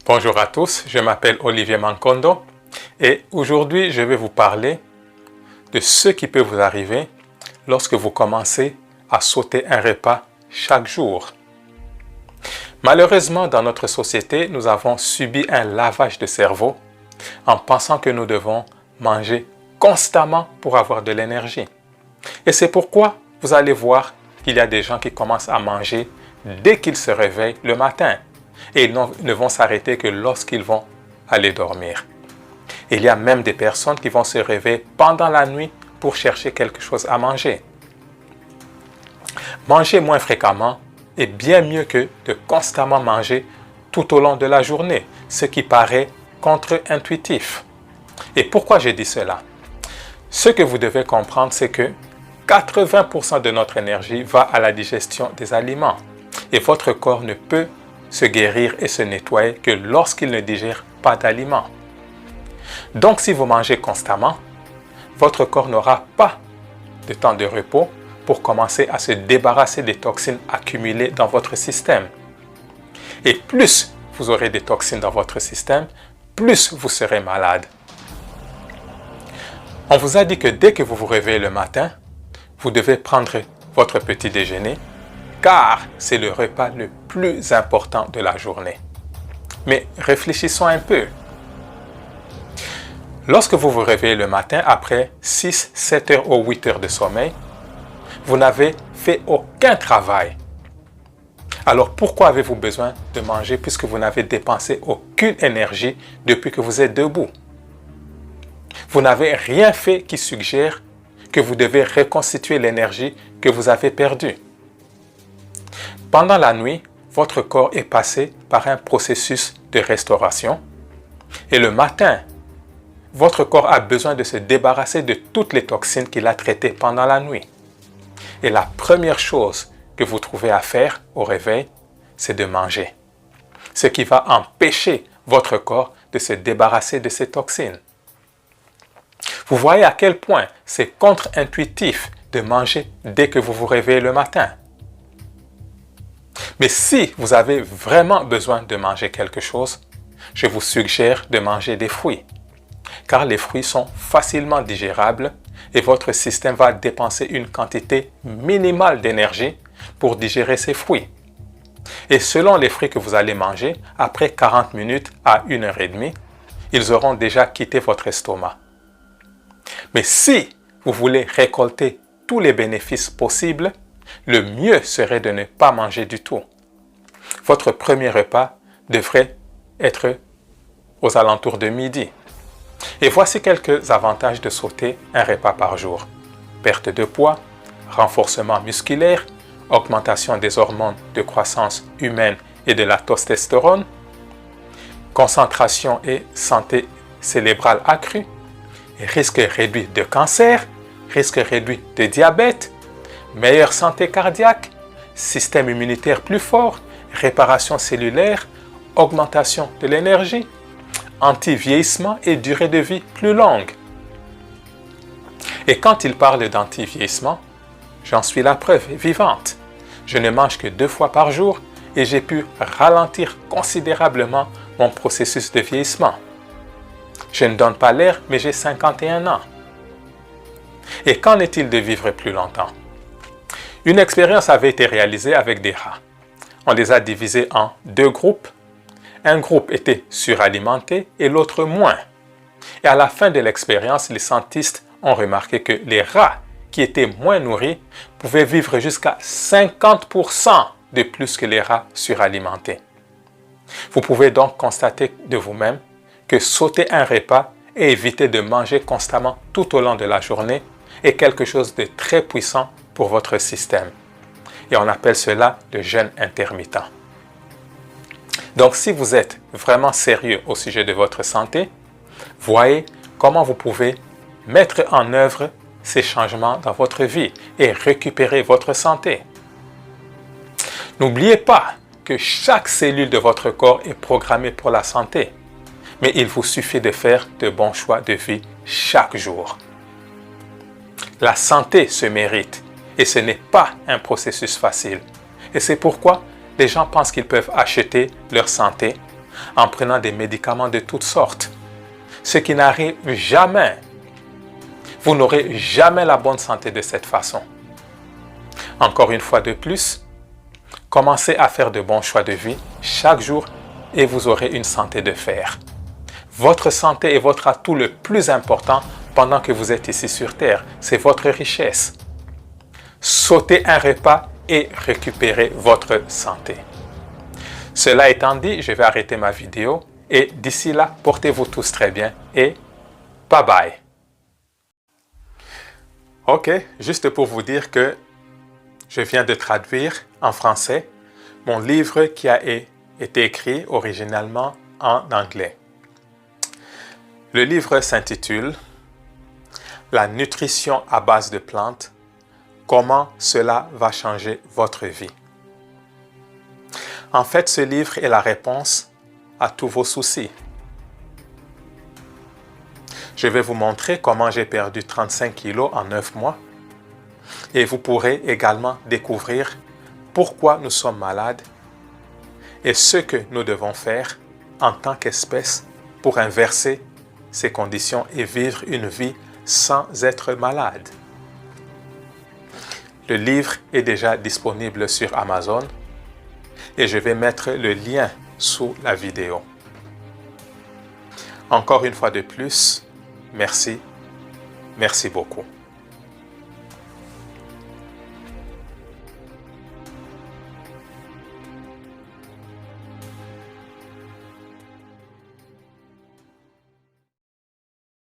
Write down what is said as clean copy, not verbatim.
Bonjour à tous, je m'appelle Olivier Mankondo et aujourd'hui je vais vous parler de ce qui peut vous arriver lorsque vous commencez à sauter un repas chaque jour. Malheureusement, dans notre société, nous avons subi un lavage de cerveau en pensant que nous devons manger constamment pour avoir de l'énergie. Et c'est pourquoi vous allez voir qu'il y a des gens qui commencent à manger dès qu'ils se réveillent le matin et ils ne vont s'arrêter que lorsqu'ils vont aller dormir. Il y a même des personnes qui vont se réveiller pendant la nuit pour chercher quelque chose à manger. Manger moins fréquemment est bien mieux que de constamment manger tout au long de la journée, ce qui paraît contre-intuitif. Et pourquoi j'ai dit cela? Ce que vous devez comprendre, c'est que 80% de notre énergie va à la digestion des aliments. Et votre corps ne peut se guérir et se nettoyer que lorsqu'il ne digère pas d'aliments. Donc si vous mangez constamment, votre corps n'aura pas de temps de repos pour commencer à se débarrasser des toxines accumulées dans votre système. Et plus vous aurez des toxines dans votre système, plus vous serez malade. On vous a dit que dès que vous vous réveillez le matin, vous devez prendre votre petit déjeuner, car c'est le repas le plus important de la journée. Mais réfléchissons un peu. Lorsque vous vous réveillez le matin après 6, 7 heures ou 8 heures de sommeil, vous n'avez fait aucun travail. Alors pourquoi avez-vous besoin de manger puisque vous n'avez dépensé aucune énergie depuis que vous êtes debout? Vous n'avez rien fait qui suggère que vous devez reconstituer l'énergie que vous avez perdue. Pendant la nuit, votre corps est passé par un processus de restauration et le matin, votre corps a besoin de se débarrasser de toutes les toxines qu'il a traitées pendant la nuit. Et la première chose que vous trouvez à faire au réveil, c'est de manger. Ce qui va empêcher votre corps de se débarrasser de ces toxines. Vous voyez à quel point c'est contre-intuitif de manger dès que vous vous réveillez le matin. Mais si vous avez vraiment besoin de manger quelque chose, je vous suggère de manger des fruits. Car les fruits sont facilement digérables et votre système va dépenser une quantité minimale d'énergie pour digérer ces fruits. Et selon les fruits que vous allez manger, après 40 minutes à 1h30, ils auront déjà quitté votre estomac. Mais si vous voulez récolter tous les bénéfices possibles, le mieux serait de ne pas manger du tout. Votre premier repas devrait être aux alentours de midi. Et voici quelques avantages de sauter un repas par jour. Perte de poids, renforcement musculaire, augmentation des hormones de croissance humaine et de la testostérone, concentration et santé cérébrale accrue, risque réduit de cancer, risque réduit de diabète, meilleure santé cardiaque, système immunitaire plus fort, réparation cellulaire, augmentation de l'énergie, anti-vieillissement et durée de vie plus longue. Et quand il parle d'anti-vieillissement, j'en suis la preuve vivante. Je ne mange que 2 fois par jour et j'ai pu ralentir considérablement mon processus de vieillissement. Je ne donne pas l'air, mais j'ai 51 ans. Et qu'en est-il de vivre plus longtemps? Une expérience avait été réalisée avec des rats. On les a divisés en 2 groupes. Un groupe était suralimenté et l'autre moins. Et à la fin de l'expérience, les scientifiques ont remarqué que les rats qui étaient moins nourris pouvaient vivre jusqu'à 50% de plus que les rats suralimentés. Vous pouvez donc constater de vous-même que sauter un repas et éviter de manger constamment tout au long de la journée est quelque chose de très puissant pour votre système. Et on appelle cela le jeûne intermittent. Donc si vous êtes vraiment sérieux au sujet de votre santé, voyez comment vous pouvez mettre en œuvre ces changements dans votre vie et récupérer votre santé. N'oubliez pas que chaque cellule de votre corps est programmée pour la santé, mais il vous suffit de faire de bons choix de vie chaque jour. La santé se mérite et ce n'est pas un processus facile. Et c'est pourquoi les gens pensent qu'ils peuvent acheter leur santé en prenant des médicaments de toutes sortes, ce qui n'arrive jamais. Vous n'aurez jamais la bonne santé de cette façon. Encore une fois de plus, commencez à faire de bons choix de vie chaque jour et vous aurez une santé de fer. Votre santé est votre atout le plus important pendant que vous êtes ici sur Terre. C'est votre richesse. Sautez un repas et récupérez votre santé. Cela étant dit, je vais arrêter ma vidéo et d'ici là, portez-vous tous très bien et bye bye. Ok, juste pour vous dire que je viens de traduire en français mon livre qui a été écrit originalement en anglais. Le livre s'intitule « La nutrition à base de plantes, comment cela va changer votre vie ». En fait, ce livre est la réponse à tous vos soucis. Je vais vous montrer comment j'ai perdu 35 kilos en 9 mois et vous pourrez également découvrir pourquoi nous sommes malades et ce que nous devons faire en tant qu'espèce pour inverser ces conditions et vivre une vie sans être malade. Le livre est déjà disponible sur Amazon et je vais mettre le lien sous la vidéo. Encore une fois de plus, merci beaucoup.